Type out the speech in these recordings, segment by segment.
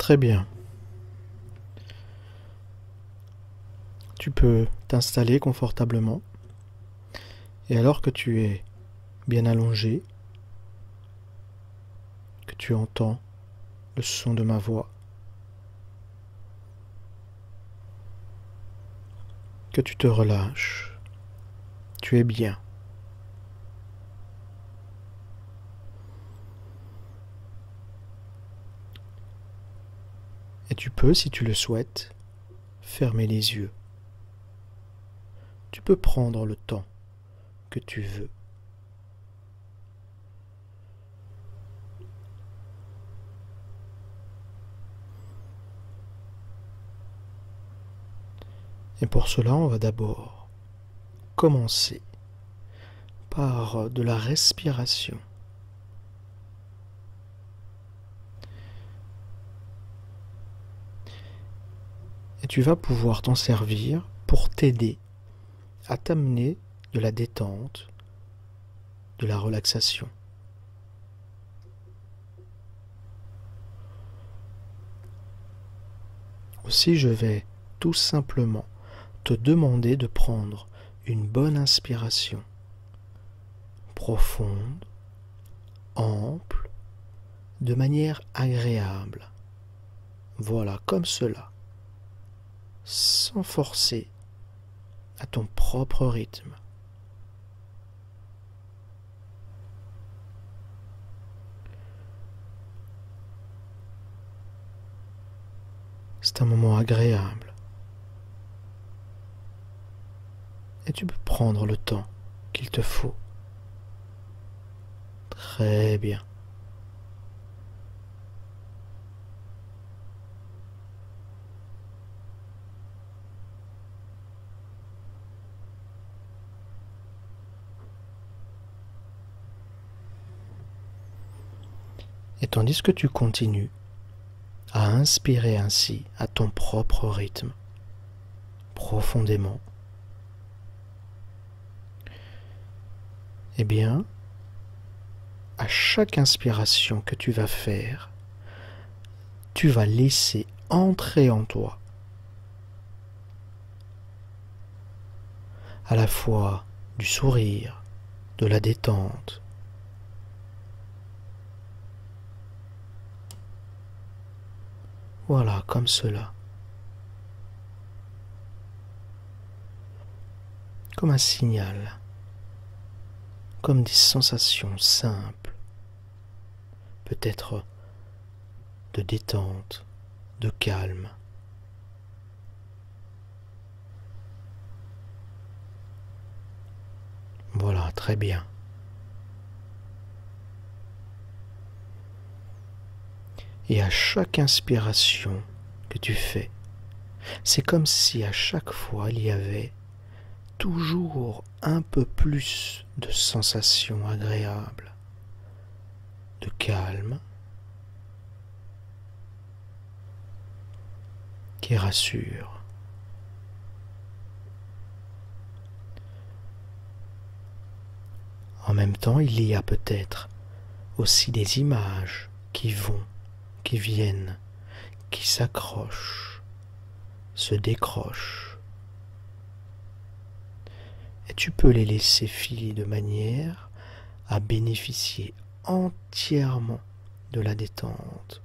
Très bien. Tu peux t'installer confortablement et alors que tu es bien allongé, que tu entends le son de ma voix, que tu te relâches, tu es bien. Et tu peux, si tu le souhaites, fermer les yeux. Tu peux prendre le temps que tu veux. Et pour cela, on va d'abord commencer par de la respiration. Et tu vas pouvoir t'en servir pour t'aider à t'amener de la détente, de la relaxation. Aussi, je vais tout simplement te demander de prendre une bonne inspiration, profonde, ample, de manière agréable. Voilà, comme cela, sans forcer, à ton propre rythme. C'est un moment agréable. Et tu peux prendre le temps qu'il te faut. Très bien. Et tandis que tu continues à inspirer ainsi à ton propre rythme, profondément, eh bien, à chaque inspiration que tu vas faire, tu vas laisser entrer en toi à la fois du sourire, de la détente. Voilà, comme cela. Comme un signal, comme des sensations simples, peut-être de détente, de calme. Voilà, très bien. Et à chaque inspiration que tu fais, c'est comme si à chaque fois il y avait toujours un peu plus de sensations agréables, de calme, qui rassure. En même temps, il y a peut-être aussi des images qui vont, qui viennent, qui s'accrochent, se décrochent. Et tu peux les laisser filer de manière à bénéficier entièrement de la détente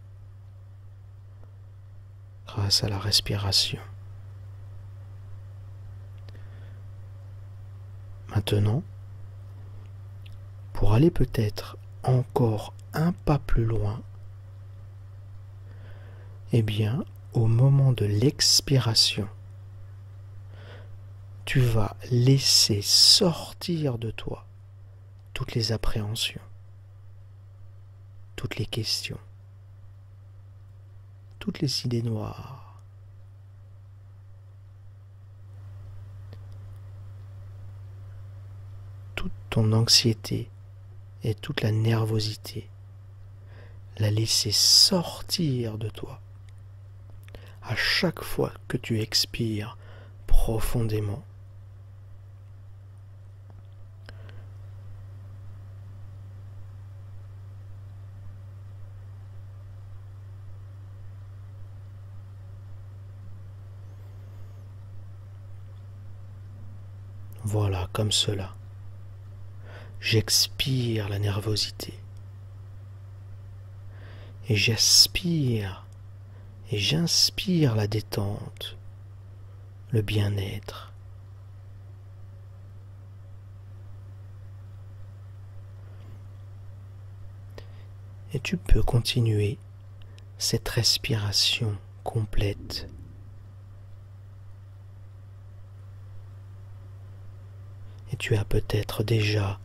grâce à la respiration. Maintenant, pour aller peut-être encore un pas plus loin, eh bien, au moment de l'expiration, tu vas laisser sortir de toi toutes les appréhensions, toutes les questions, toutes les idées noires. Toute ton anxiété et toute la nervosité, la laisser sortir de toi. À chaque fois que tu expires profondément, Voilà, comme cela. J'expire la nervosité. Et j'aspire et j'inspire la détente, le bien-être. Et tu peux continuer cette respiration complète. Et tu as peut-être déjà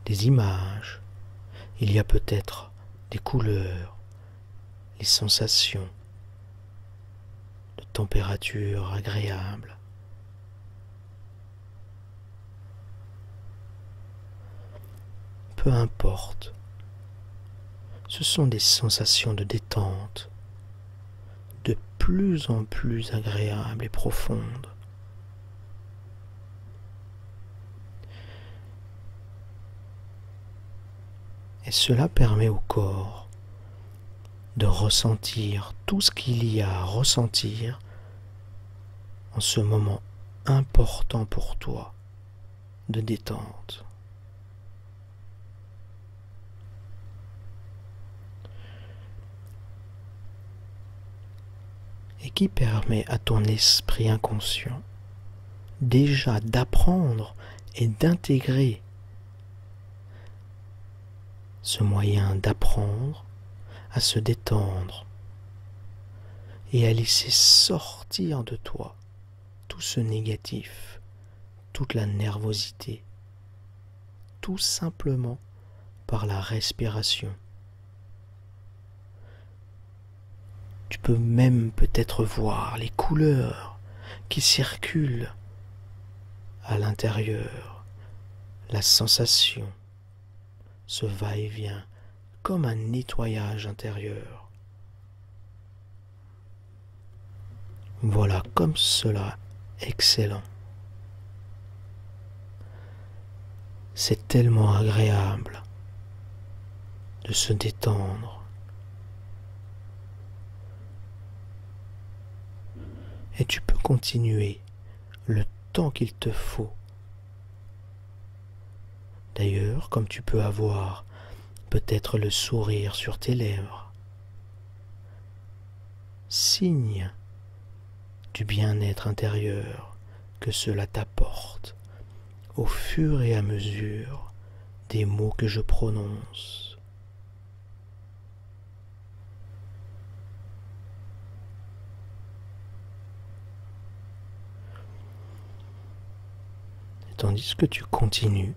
des images, il y a peut-être des couleurs, les sensations de température agréable. Peu importe, ce sont des sensations de détente de plus en plus agréables et profondes. Et cela permet au corps de ressentir tout ce qu'il y a à ressentir en ce moment important pour toi de détente. Et qui permet à ton esprit inconscient déjà d'apprendre et d'intégrer ce moyen d'apprendre à se détendre et à laisser sortir de toi tout ce négatif, toute la nervosité, tout simplement par la respiration. Tu peux même peut-être voir les couleurs qui circulent à l'intérieur, la sensation, ce va-et-vient comme un nettoyage intérieur. Voilà, comme cela, excellent. C'est tellement agréable de se détendre. Et tu peux continuer le temps qu'il te faut. D'ailleurs, comme tu peux avoir peut-être le sourire sur tes lèvres, signe du bien-être intérieur que cela t'apporte au fur et à mesure des mots que je prononce. Et tandis que tu continues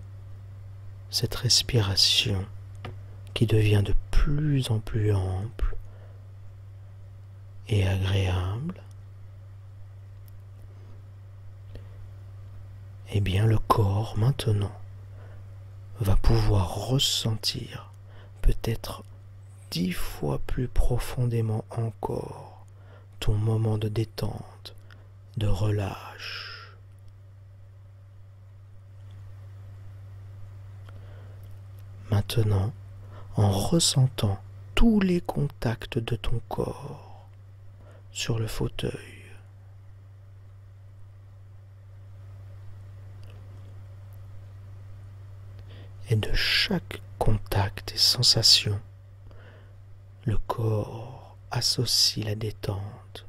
cette respiration qui devient de plus en plus ample et agréable, eh bien le corps maintenant va pouvoir ressentir peut-être 10 fois plus profondément encore ton moment de détente, de relâche. Maintenant, en ressentant tous les contacts de ton corps sur le fauteuil, et de chaque contact et sensation, le corps associe la détente.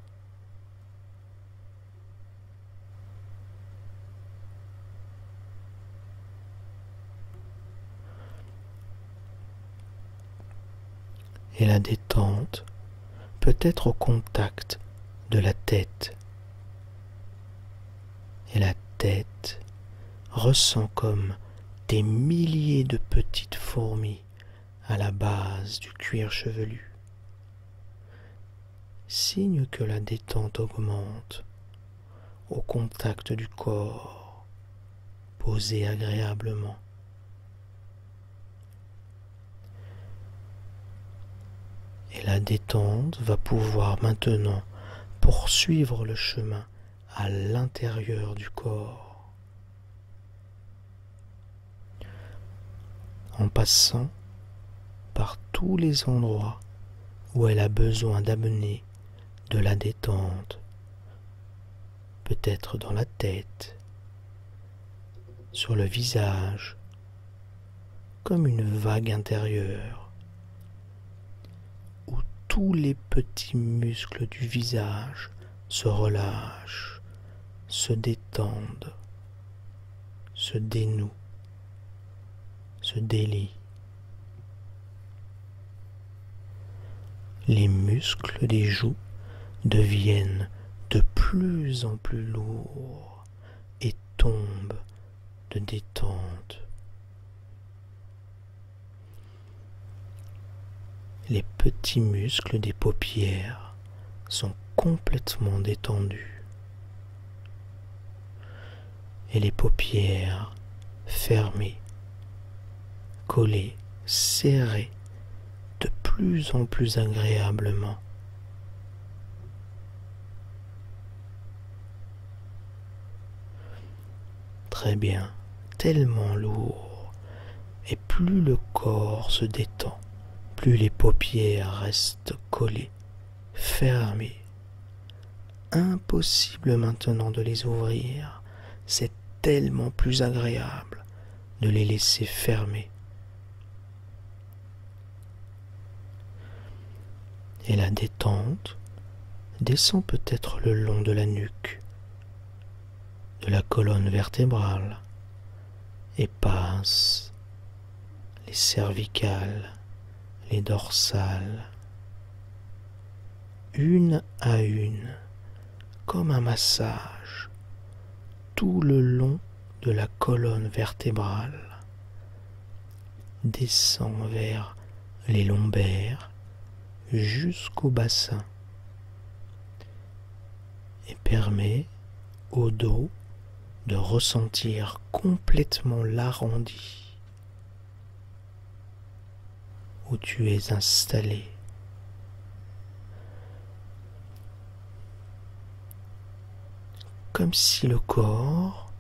Et la détente peut être au contact de la tête. Et la tête ressent comme des milliers de petites fourmis à la base du cuir chevelu. Signe que la détente augmente au contact du corps, posé agréablement. Et la détente va pouvoir maintenant poursuivre le chemin à l'intérieur du corps, en passant par tous les endroits où elle a besoin d'amener de la détente, peut-être dans la tête, sur le visage comme une vague intérieure où tous les petits muscles du visage se relâchent, se détendent, se dénouent, se délient. Les muscles des joues deviennent de plus en plus lourds et tombent de détente. Les petits muscles des paupières sont complètement détendus et les paupières fermées, collées, serrées de plus en plus agréablement. Très bien, tellement lourd, et plus le corps se détend, plus les paupières restent collées, fermées. Impossible maintenant de les ouvrir, c'est tellement plus agréable de les laisser fermer. Et la détente descend peut-être le long de la nuque, de la colonne vertébrale, et passe les cervicales, les dorsales, une à une, comme un massage, tout le long de la colonne vertébrale, descend vers les lombaires jusqu'au bassin et permet au dos de ressentir complètement l'arrondi où tu es installé. Comme si le corps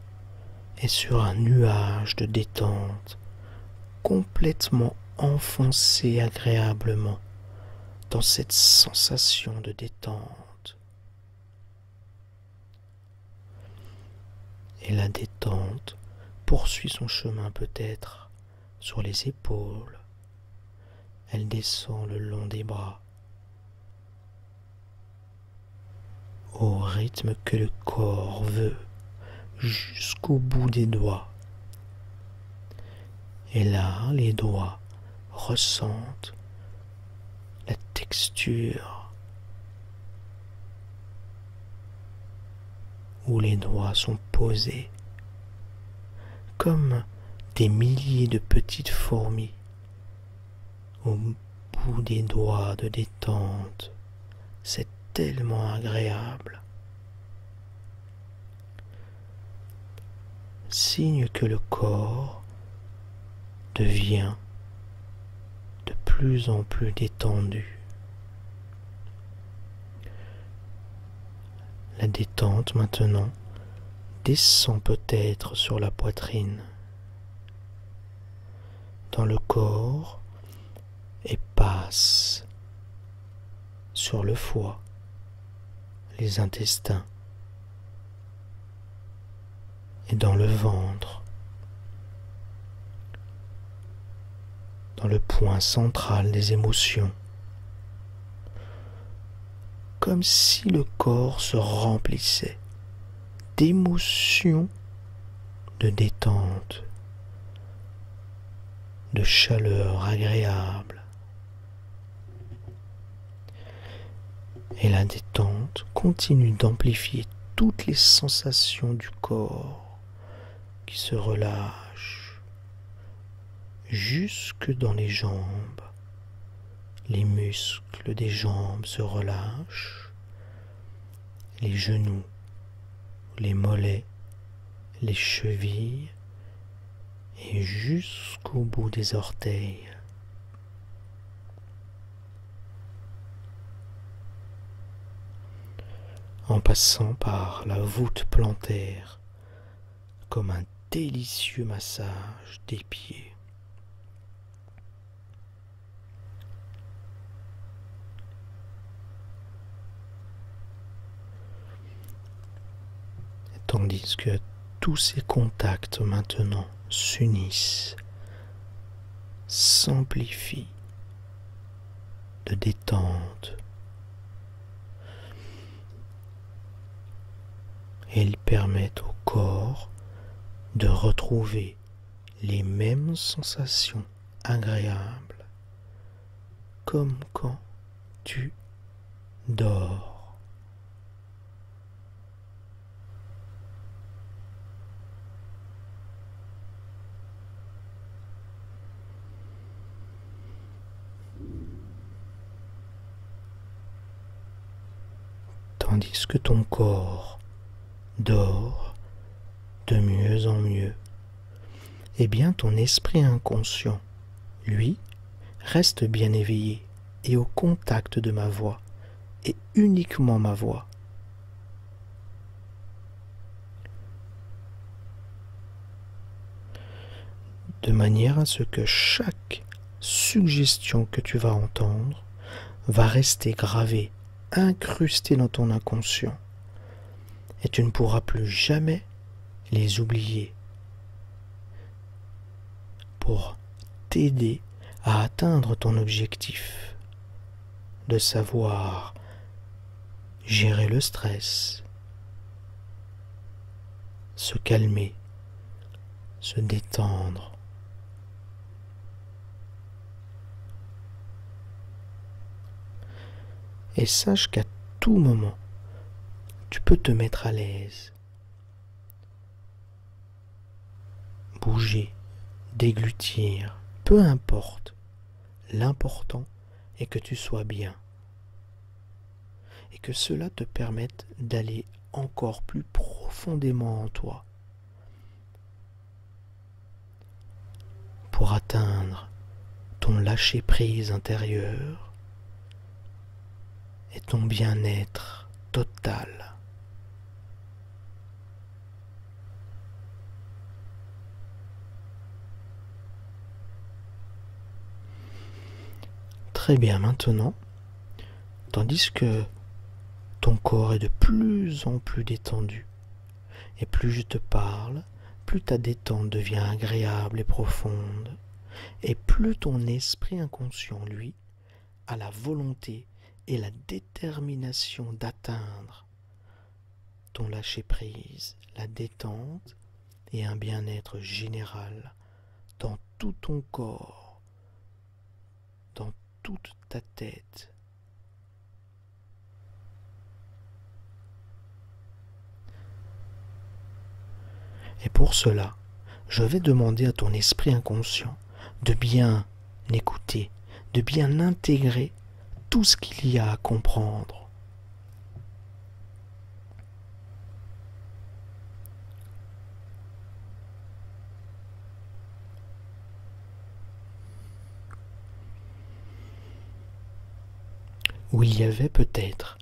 est sur un nuage de détente, complètement enfoncé agréablement dans cette sensation de détente. Et la détente poursuit son chemin peut-être sur les épaules. Elle descend le long des bras, au rythme que le corps veut, jusqu'au bout des doigts. Et là, les doigts ressentent la texture où les doigts sont posés, comme des milliers de petites fourmis au bout des doigts de détente. C'est tellement agréable. Signe que le corps devient de plus en plus détendu. La détente maintenant descend peut-être sur la poitrine, dans le corps, et passe sur le foie, les intestins, et dans le ventre, dans le point central des émotions, comme si le corps se remplissait d'émotions, de détente, de chaleur agréable. Et la détente continue d'amplifier toutes les sensations du corps qui se relâchent jusque dans les jambes. Les muscles des jambes se relâchent, les genoux, les mollets, les chevilles et jusqu'au bout des orteils. En passant par la voûte plantaire comme un délicieux massage des pieds. Tandis que tous ces contacts maintenant s'unissent, s'amplifient de détente. Et ils permettent au corps de retrouver les mêmes sensations agréables, comme quand tu dors. Tandis que ton corps dort de mieux en mieux, eh bien ton esprit inconscient, lui, reste bien éveillé et au contact de ma voix, et uniquement ma voix. De manière à ce que chaque suggestion que tu vas entendre va rester gravée, incrustée dans ton inconscient, et tu ne pourras plus jamais les oublier, pour t'aider à atteindre ton objectif, de savoir gérer le stress, se calmer, se détendre. Et sache qu'à tout moment, tu peux te mettre à l'aise, bouger, déglutir, peu importe. L'important est que tu sois bien et que cela te permette d'aller encore plus profondément en toi pour atteindre ton lâcher-prise intérieur et ton bien-être total. Très bien, maintenant, tandis que ton corps est de plus en plus détendu, et plus je te parle, plus ta détente devient agréable et profonde, et plus ton esprit inconscient, lui, a la volonté et la détermination d'atteindre ton lâcher-prise, la détente et un bien-être général dans tout ton corps, dans toute ta tête. Et pour cela, je vais demander à ton esprit inconscient de bien écouter, de bien intégrer tout ce qu'il y a à comprendre. Où il y avait peut-être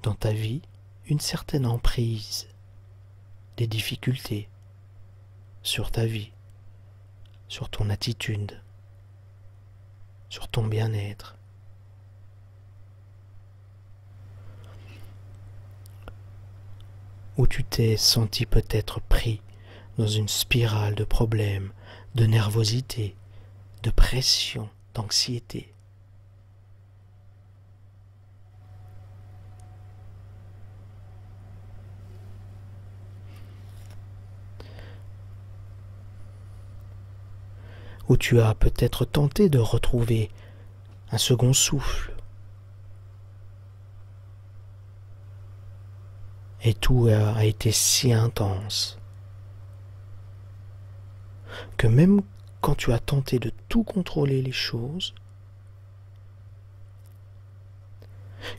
dans ta vie une certaine emprise, des difficultés sur ta vie, sur ton attitude, sur ton bien-être. Où tu t'es senti peut-être pris dans une spirale de problèmes, de nervosité, de pression, d'anxiété. Où tu as peut-être tenté de retrouver un second souffle. Et tout a été si intense que même quand tu as tenté de tout contrôler les choses,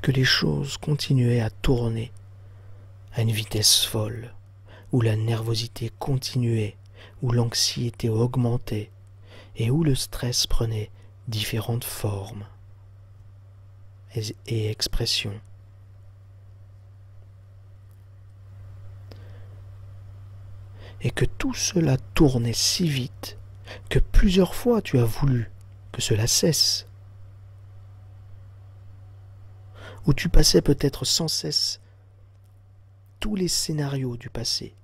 que les choses continuaient à tourner à une vitesse folle, où la nervosité continuait, où l'anxiété augmentait, et où le stress prenait différentes formes et expressions. Et que tout cela tournait si vite que plusieurs fois tu as voulu que cela cesse. Où tu passais peut-être sans cesse tous les scénarios du passé,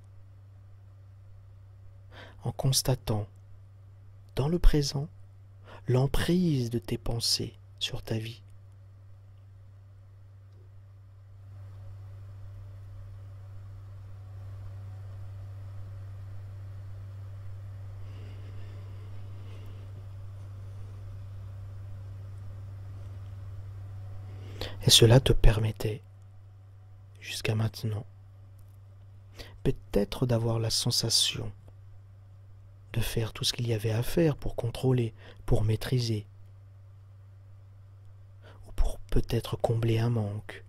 en constatant dans le présent l'emprise de tes pensées sur ta vie. Et cela te permettait, jusqu'à maintenant, peut-être d'avoir la sensation de faire tout ce qu'il y avait à faire pour contrôler, pour maîtriser, ou pour peut-être combler un manque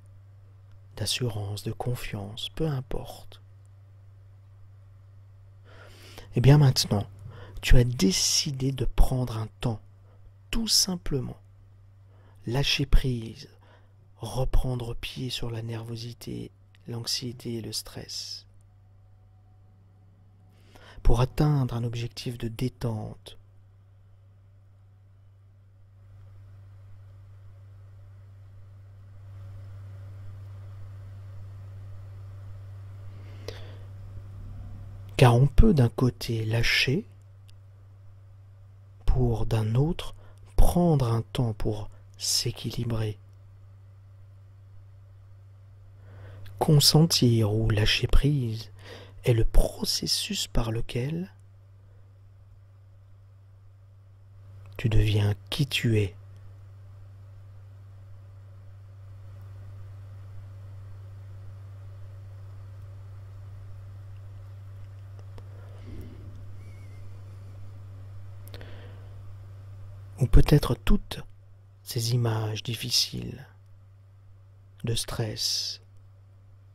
d'assurance, de confiance, peu importe. Et bien maintenant, tu as décidé de prendre un temps, tout simplement, lâcher prise, reprendre pied sur la nervosité, l'anxiété et le stress, pour atteindre un objectif de détente. Car on peut d'un côté lâcher pour d'un autre prendre un temps pour s'équilibrer. Consentir ou lâcher prise est le processus par lequel tu deviens qui tu es. Ou peut-être toutes ces images difficiles de stress,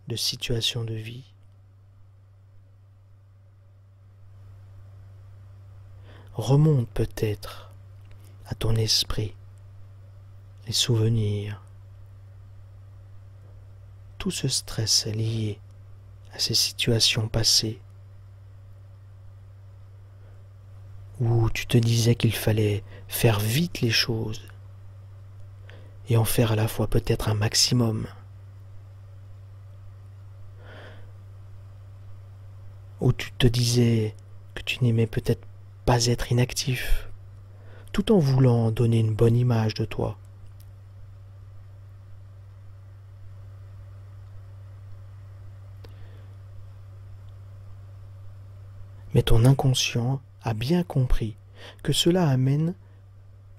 de situations de vie, remontent peut-être à ton esprit, les souvenirs, tout ce stress lié à ces situations passées, où tu te disais qu'il fallait faire vite les choses et en faire à la fois peut-être un maximum, où tu te disais que tu n'aimais peut-être pas être inactif, tout en voulant donner une bonne image de toi. Mais ton inconscient a bien compris que cela amène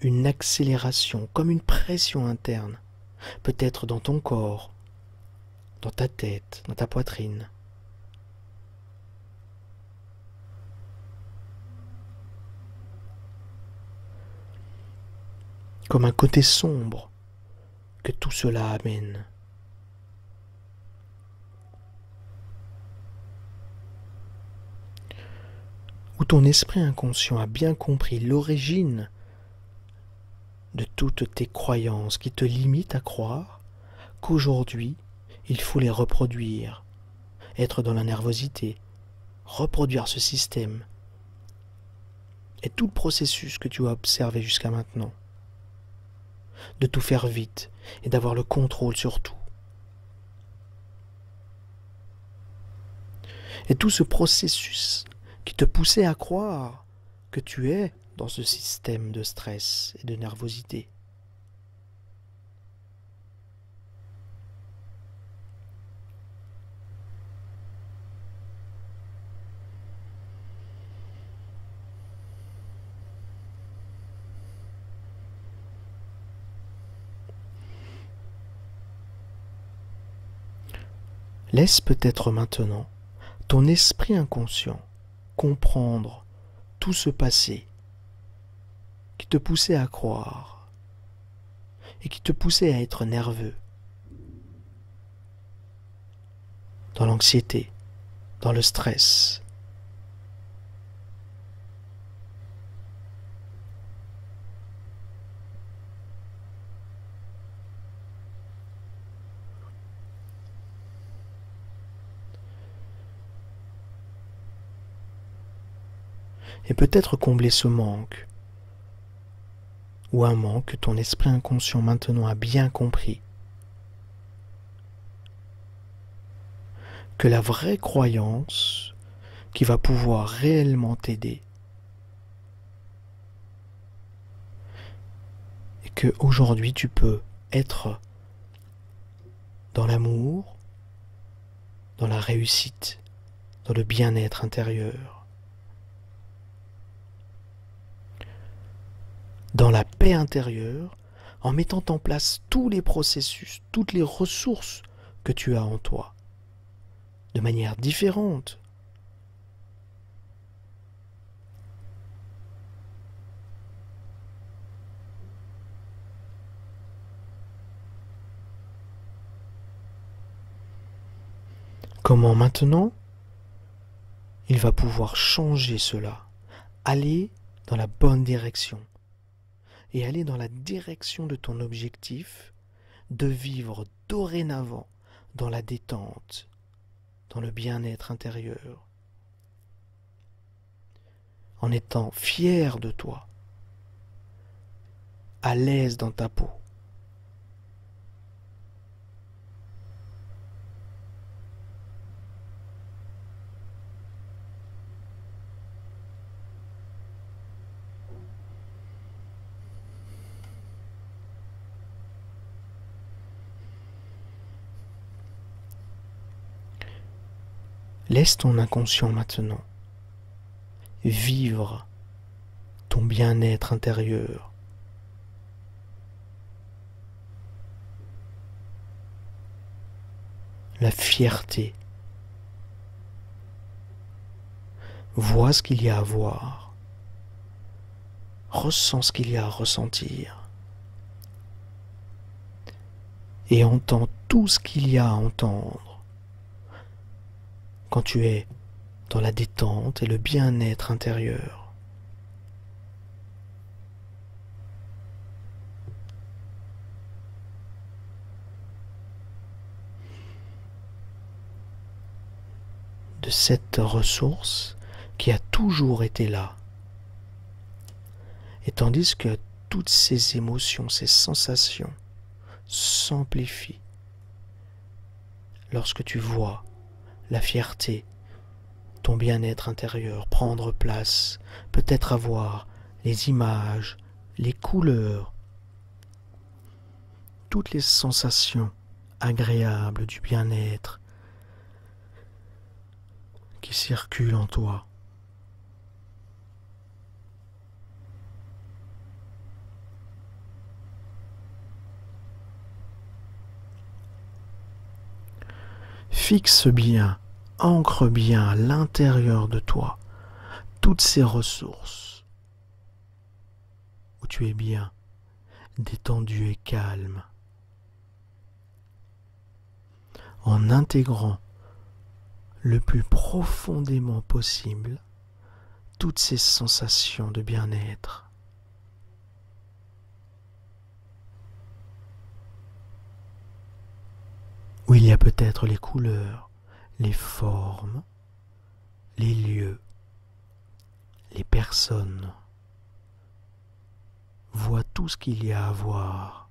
une accélération, comme une pression interne, peut-être dans ton corps, dans ta tête, dans ta poitrine. Comme un côté sombre que tout cela amène. Où ton esprit inconscient a bien compris l'origine de toutes tes croyances qui te limitent à croire qu'aujourd'hui, il faut les reproduire, être dans la nervosité, reproduire ce système et tout le processus que tu as observé jusqu'à maintenant, de tout faire vite et d'avoir le contrôle sur tout. Et tout ce processus qui te poussait à croire que tu es dans ce système de stress et de nervosité. Laisse peut-être maintenant ton esprit inconscient comprendre tout ce passé qui te poussait à croire et qui te poussait à être nerveux, dans l'anxiété, dans le stress. Et peut-être combler ce manque, ou un manque que ton esprit inconscient maintenant a bien compris, que la vraie croyance qui va pouvoir réellement t'aider. Et que aujourd'hui tu peux être dans l'amour, dans la réussite, dans le bien-être intérieur, dans la paix intérieure, en mettant en place tous les processus, toutes les ressources que tu as en toi, de manière différente. Comment maintenant il va pouvoir changer cela, aller dans la bonne direction et aller dans la direction de ton objectif de vivre dorénavant dans la détente, dans le bien-être intérieur, en étant fier de toi, à l'aise dans ta peau. Laisse ton inconscient maintenant vivre ton bien-être intérieur. La fierté. Vois ce qu'il y a à voir. Ressens ce qu'il y a à ressentir. Et entends tout ce qu'il y a à entendre. Quand tu es dans la détente et le bien-être intérieur. De cette ressource qui a toujours été là. Et tandis que toutes ces émotions, ces sensations s'amplifient lorsque tu vois la fierté, ton bien-être intérieur prendre place, peut-être avoir les images, les couleurs, toutes les sensations agréables du bien-être qui circulent en toi. Fixe bien, ancre bien à l'intérieur de toi toutes ces ressources où tu es bien, détendu et calme, en intégrant le plus profondément possible toutes ces sensations de bien-être. Où il y a peut-être les couleurs, les formes, les lieux, les personnes. Vois tout ce qu'il y a à voir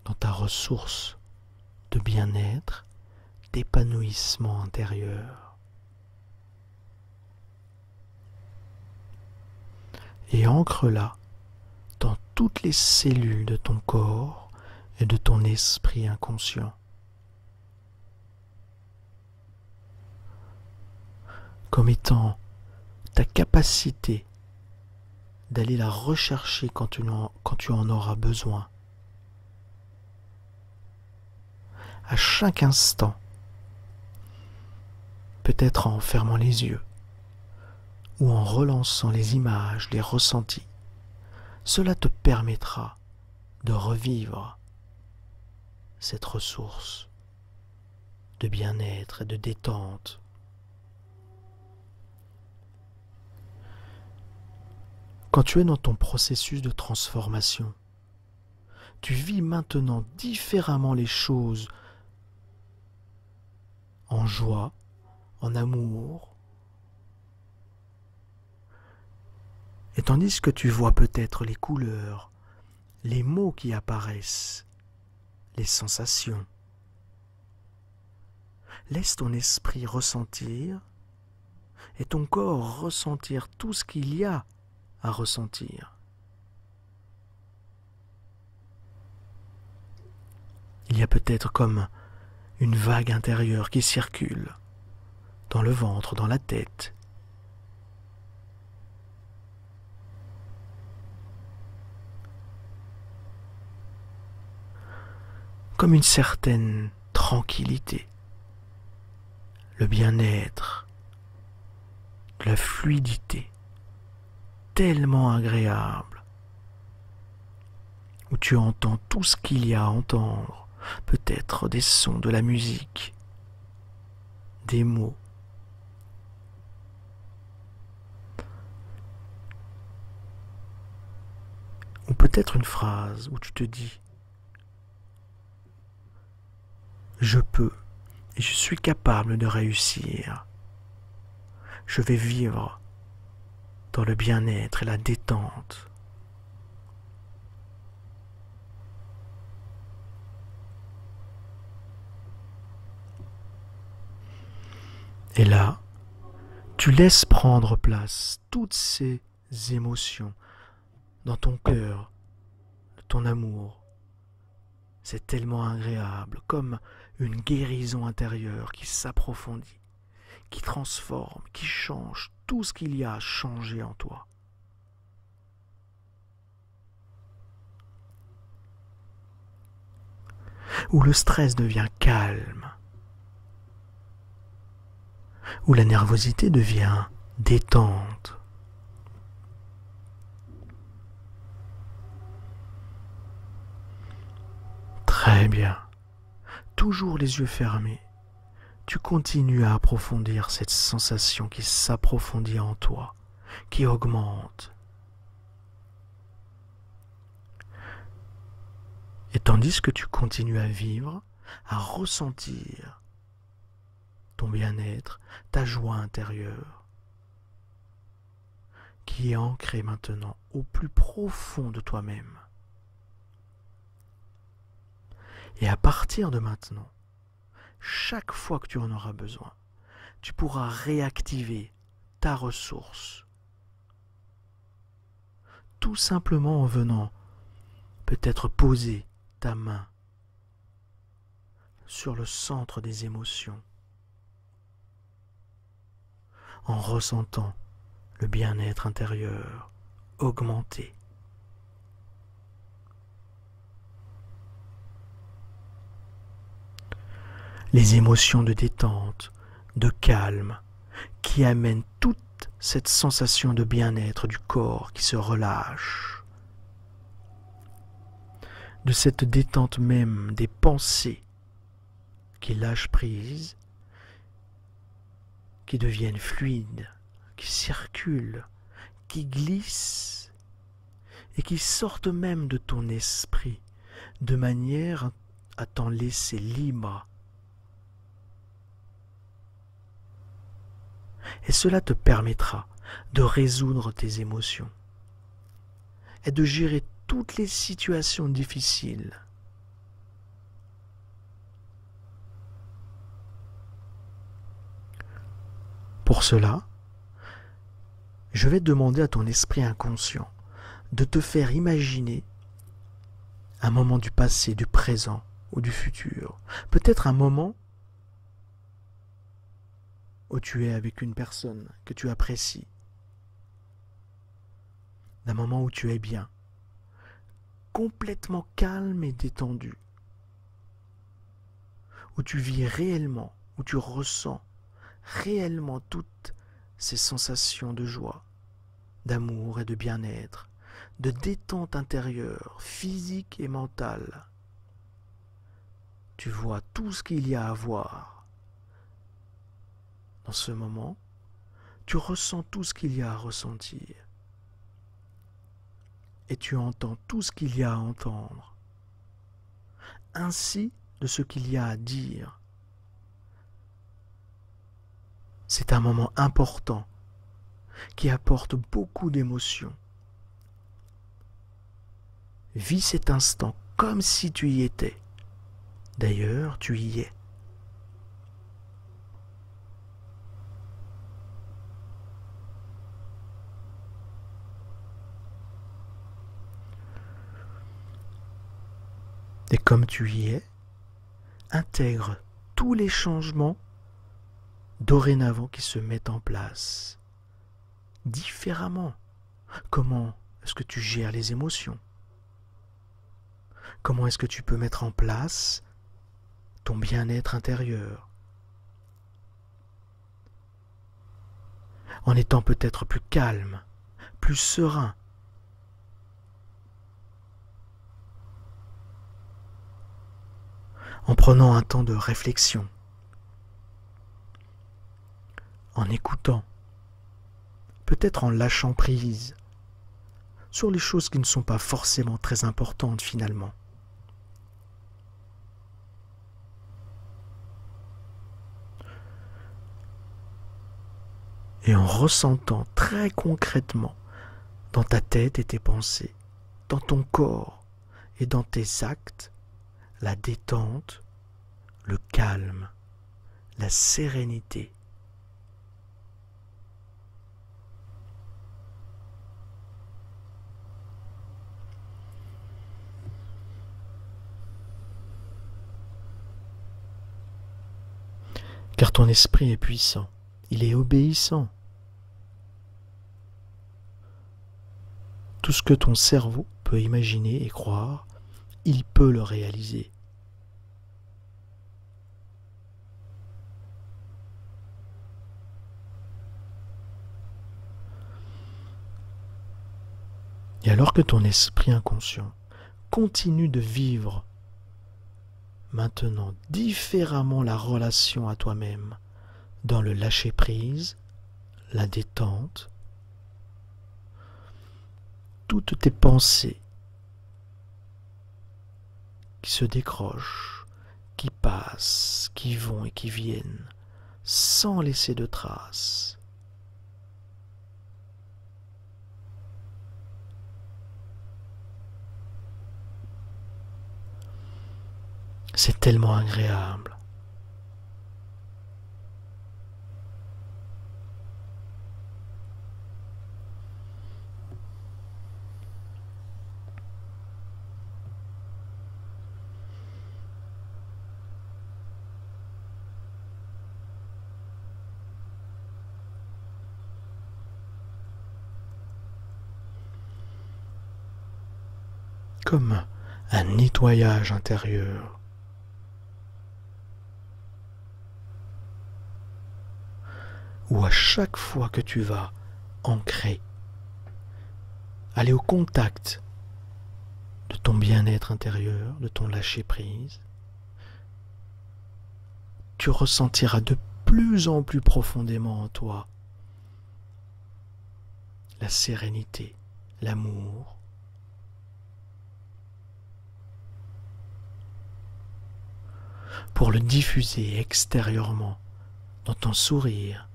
dans ta ressource de bien-être, d'épanouissement intérieur. Et ancre-la dans toutes les cellules de ton corps et de ton esprit inconscient. Comme étant ta capacité d'aller la rechercher quand tu en auras besoin. À chaque instant, peut-être en fermant les yeux ou en relançant les images, les ressentis, cela te permettra de revivre cette ressource de bien-être et de détente. Quand tu es dans ton processus de transformation, tu vis maintenant différemment les choses en joie, en amour. Et tandis que tu vois peut-être les couleurs, les mots qui apparaissent, les sensations, Laisse ton esprit ressentir et ton corps ressentir tout ce qu'il y a à ressentir. Il y a peut-être comme une vague intérieure qui circule dans le ventre, dans la tête. Comme une certaine tranquillité, le bien-être, la fluidité, tellement agréable, où tu entends tout ce qu'il y a à entendre, peut-être des sons, de la musique, des mots. Ou peut-être une phrase où tu te dis « Je peux et je suis capable de réussir. Je vais vivre dans le bien-être et la détente. » Et là, tu laisses prendre place toutes ces émotions dans ton cœur, ton amour. C'est tellement agréable, comme une guérison intérieure qui s'approfondit, qui transforme, qui change tout ce qu'il y a à changer en toi. Où le stress devient calme, où la nervosité devient détente. Très bien. Toujours les yeux fermés, tu continues à approfondir cette sensation qui s'approfondit en toi, qui augmente. Et tandis que tu continues à vivre, à ressentir ton bien-être, ta joie intérieure, qui est ancrée maintenant au plus profond de toi-même. Et à partir de maintenant, chaque fois que tu en auras besoin, tu pourras réactiver ta ressource. Tout simplement en venant peut-être poser ta main sur le centre des émotions, en ressentant le bien-être intérieur augmenter. Les émotions de détente, de calme, qui amènent toute cette sensation de bien-être du corps qui se relâche, de cette détente même des pensées qui lâchent prise, qui deviennent fluides, qui circulent, qui glissent et qui sortent même de ton esprit de manière à t'en laisser libre. Et cela te permettra de résoudre tes émotions et de gérer toutes les situations difficiles. Pour cela, je vais demander à ton esprit inconscient de te faire imaginer un moment du passé, du présent ou du futur. Peut-être un moment où tu es avec une personne que tu apprécies. D'un moment où tu es bien, complètement calme et détendu. Où tu vis réellement, où tu ressens réellement toutes ces sensations de joie, d'amour et de bien-être, de détente intérieure, physique et mentale. Tu vois tout ce qu'il y a à voir. Dans ce moment, tu ressens tout ce qu'il y a à ressentir. Et tu entends tout ce qu'il y a à entendre. Ainsi de ce qu'il y a à dire. C'est un moment important qui apporte beaucoup d'émotions. Vis cet instant comme si tu y étais. D'ailleurs, tu y es. Et comme tu y es, intègre tous les changements dorénavant qui se mettent en place différemment. Comment est-ce que tu gères les émotions? Comment est-ce que tu peux mettre en place ton bien-être intérieur? En étant peut-être plus calme, plus serein. En prenant un temps de réflexion. En écoutant. Peut-être en lâchant prise sur les choses qui ne sont pas forcément très importantes finalement. Et en ressentant très concrètement dans ta tête et tes pensées, dans ton corps et dans tes actes, la détente, le calme, la sérénité. Car ton esprit est puissant, il est obéissant. Tout ce que ton cerveau peut imaginer et croire, il peut le réaliser. Et alors que ton esprit inconscient continue de vivre maintenant différemment la relation à toi-même dans le lâcher-prise, la détente, toutes tes pensées qui se décrochent, qui passent, qui vont et qui viennent, sans laisser de traces. C'est tellement agréable. Comme un nettoyage intérieur. Où à chaque fois que tu vas ancrer, aller au contact de ton bien-être intérieur, de ton lâcher-prise, tu ressentiras de plus en plus profondément en toi la sérénité, l'amour, pour le diffuser extérieurement dans ton sourire,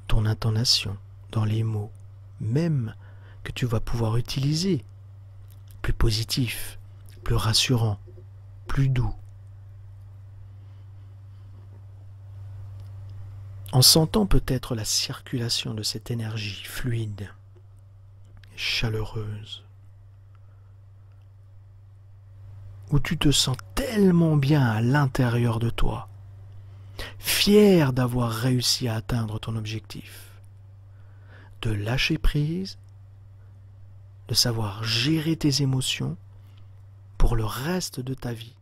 ton intonation, dans les mots, même que tu vas pouvoir utiliser, plus positif, plus rassurant, plus doux. En sentant peut-être la circulation de cette énergie fluide, chaleureuse, où tu te sens tellement bien à l'intérieur de toi, fier d'avoir réussi à atteindre ton objectif, de lâcher prise, de savoir gérer tes émotions pour le reste de ta vie.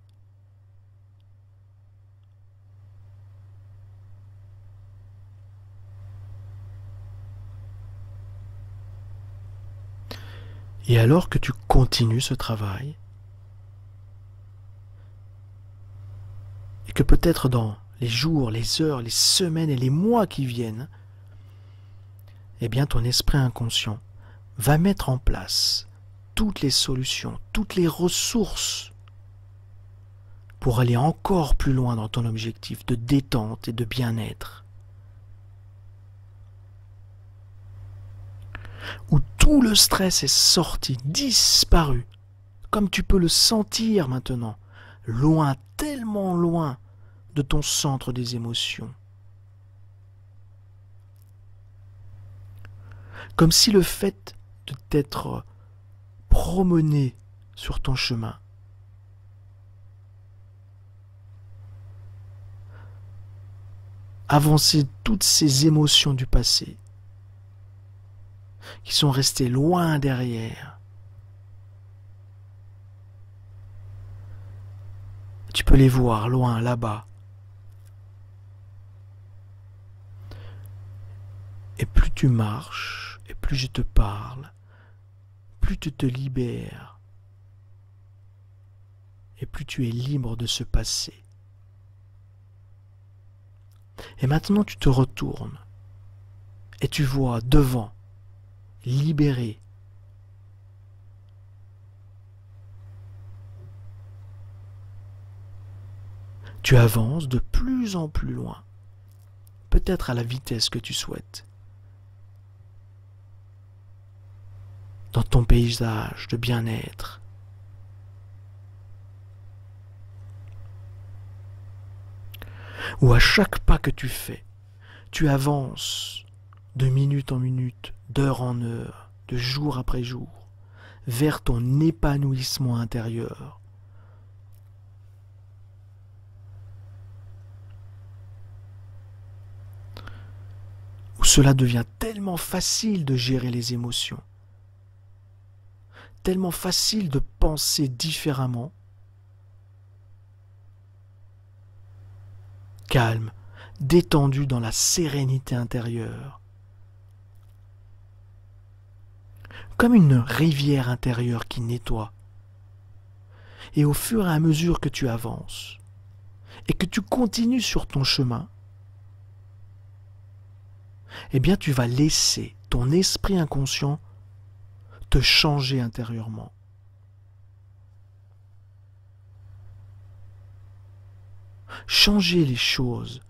Et alors que tu continues ce travail, et que peut-être dans les jours, les heures, les semaines et les mois qui viennent, eh bien ton esprit inconscient va mettre en place toutes les solutions, toutes les ressources pour aller encore plus loin dans ton objectif de détente et de bien-être. Où tout le stress est sorti, disparu, comme tu peux le sentir maintenant, loin, tellement loin de ton centre des émotions. Comme si le fait de t'être promené sur ton chemin avancer toutes ces émotions du passé qui sont restées loin derrière. Tu peux les voir loin là-bas. Et plus tu marches, et plus je te parle, plus tu te libères, et plus tu es libre de ce passé. Et maintenant tu te retournes, et tu vois devant, libéré, tu avances de plus en plus loin, peut-être à la vitesse que tu souhaites. Dans ton paysage de bien-être. Où à chaque pas que tu fais, tu avances de minute en minute, d'heure en heure, de jour après jour, vers ton épanouissement intérieur. Où cela devient tellement facile de gérer les émotions, tellement facile de penser différemment, calme, détendu dans la sérénité intérieure, comme une rivière intérieure qui nettoie. Et au fur et à mesure que tu avances et que tu continues sur ton chemin, eh bien tu vas laisser ton esprit inconscient te changer intérieurement. Changer les choses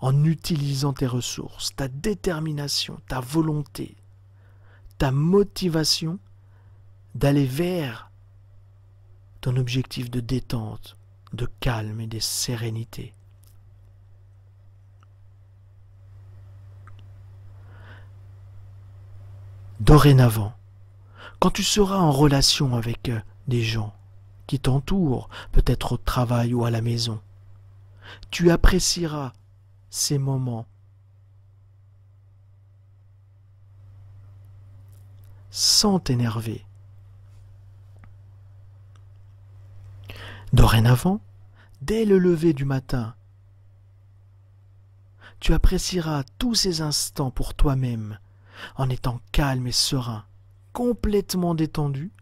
en utilisant tes ressources, ta détermination, ta volonté, ta motivation d'aller vers ton objectif de détente, de calme et de sérénité. Dorénavant, quand tu seras en relation avec des gens qui t'entourent, peut-être au travail ou à la maison, tu apprécieras ces moments sans t'énerver. Dorénavant, dès le lever du matin, tu apprécieras tous ces instants pour toi-même en étant calme et serein, complètement détendu,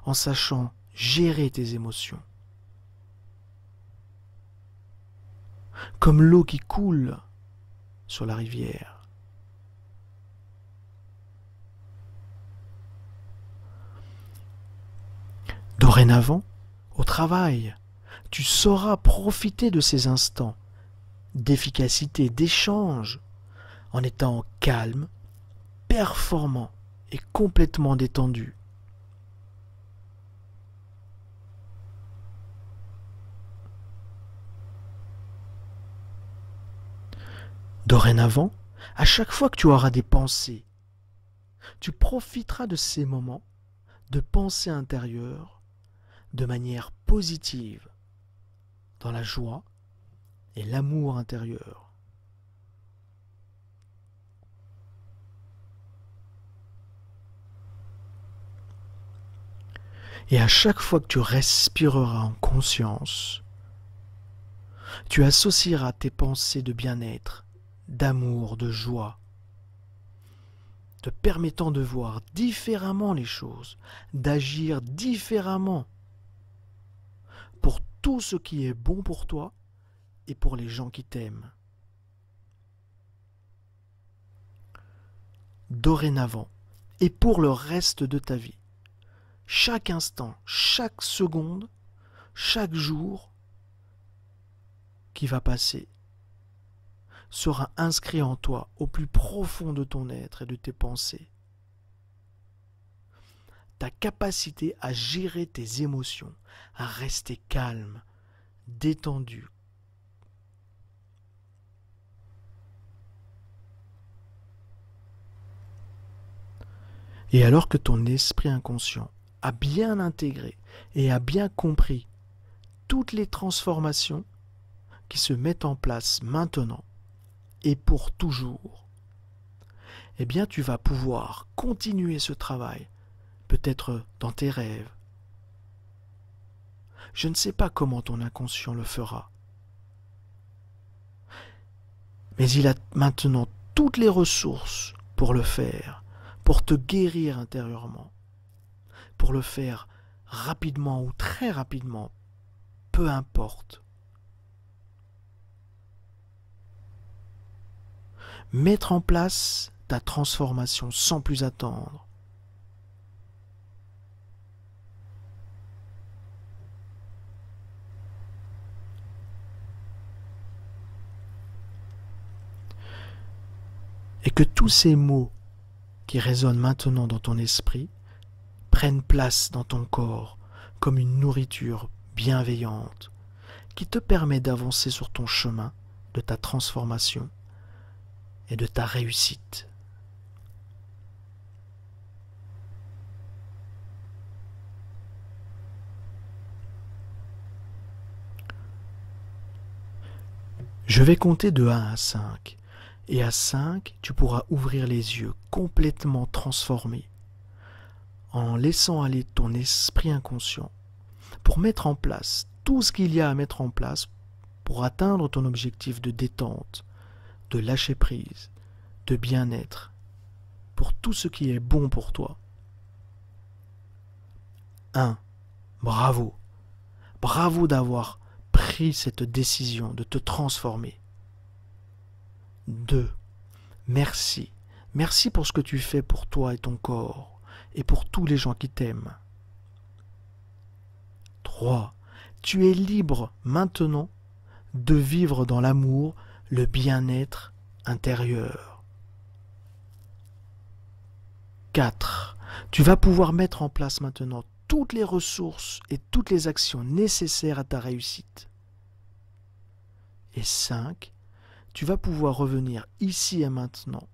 en sachant gérer tes émotions. Comme l'eau qui coule sur la rivière. Dorénavant, au travail, tu sauras profiter de ces instants d'efficacité, d'échange, en étant calme, performant et complètement détendu. Dorénavant, à chaque fois que tu auras des pensées, tu profiteras de ces moments de pensée intérieure de manière positive, dans la joie et l'amour intérieur. Et à chaque fois que tu respireras en conscience, tu associeras tes pensées de bien-être, d'amour, de joie, te permettant de voir différemment les choses, d'agir différemment pour tout ce qui est bon pour toi et pour les gens qui t'aiment. Dorénavant, et pour le reste de ta vie, chaque instant, chaque seconde, chaque jour qui va passer sera inscrit en toi au plus profond de ton être et de tes pensées. Ta capacité à gérer tes émotions, à rester calme, détendu. Et alors que ton esprit inconscient a bien intégré et a bien compris toutes les transformations qui se mettent en place maintenant et pour toujours, eh bien tu vas pouvoir continuer ce travail, peut-être dans tes rêves. Je ne sais pas comment ton inconscient le fera, mais il a maintenant toutes les ressources pour le faire, pour te guérir intérieurement, pour le faire rapidement ou très rapidement, peu importe. Mettre en place ta transformation sans plus attendre. Et que tous ces mots qui résonnent maintenant dans ton esprit prennent place dans ton corps comme une nourriture bienveillante qui te permet d'avancer sur ton chemin de ta transformation et de ta réussite. Je vais compter de 1 à 5. Et à 5, tu pourras ouvrir les yeux complètement transformés en laissant aller ton esprit inconscient pour mettre en place tout ce qu'il y a à mettre en place pour atteindre ton objectif de détente, de lâcher prise, de bien-être, pour tout ce qui est bon pour toi. 1. Bravo. Bravo d'avoir pris cette décision de te transformer. 2. Merci. Merci pour ce que tu fais pour toi et ton corps et pour tous les gens qui t'aiment. 3. Tu es libre maintenant de vivre dans l'amour, le bien-être intérieur. 4. Tu vas pouvoir mettre en place maintenant toutes les ressources et toutes les actions nécessaires à ta réussite. Et 5. Tu vas pouvoir revenir ici et maintenant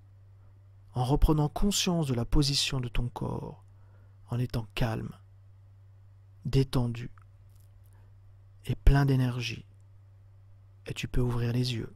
en reprenant conscience de la position de ton corps, en étant calme, détendu et plein d'énergie. Et tu peux ouvrir les yeux.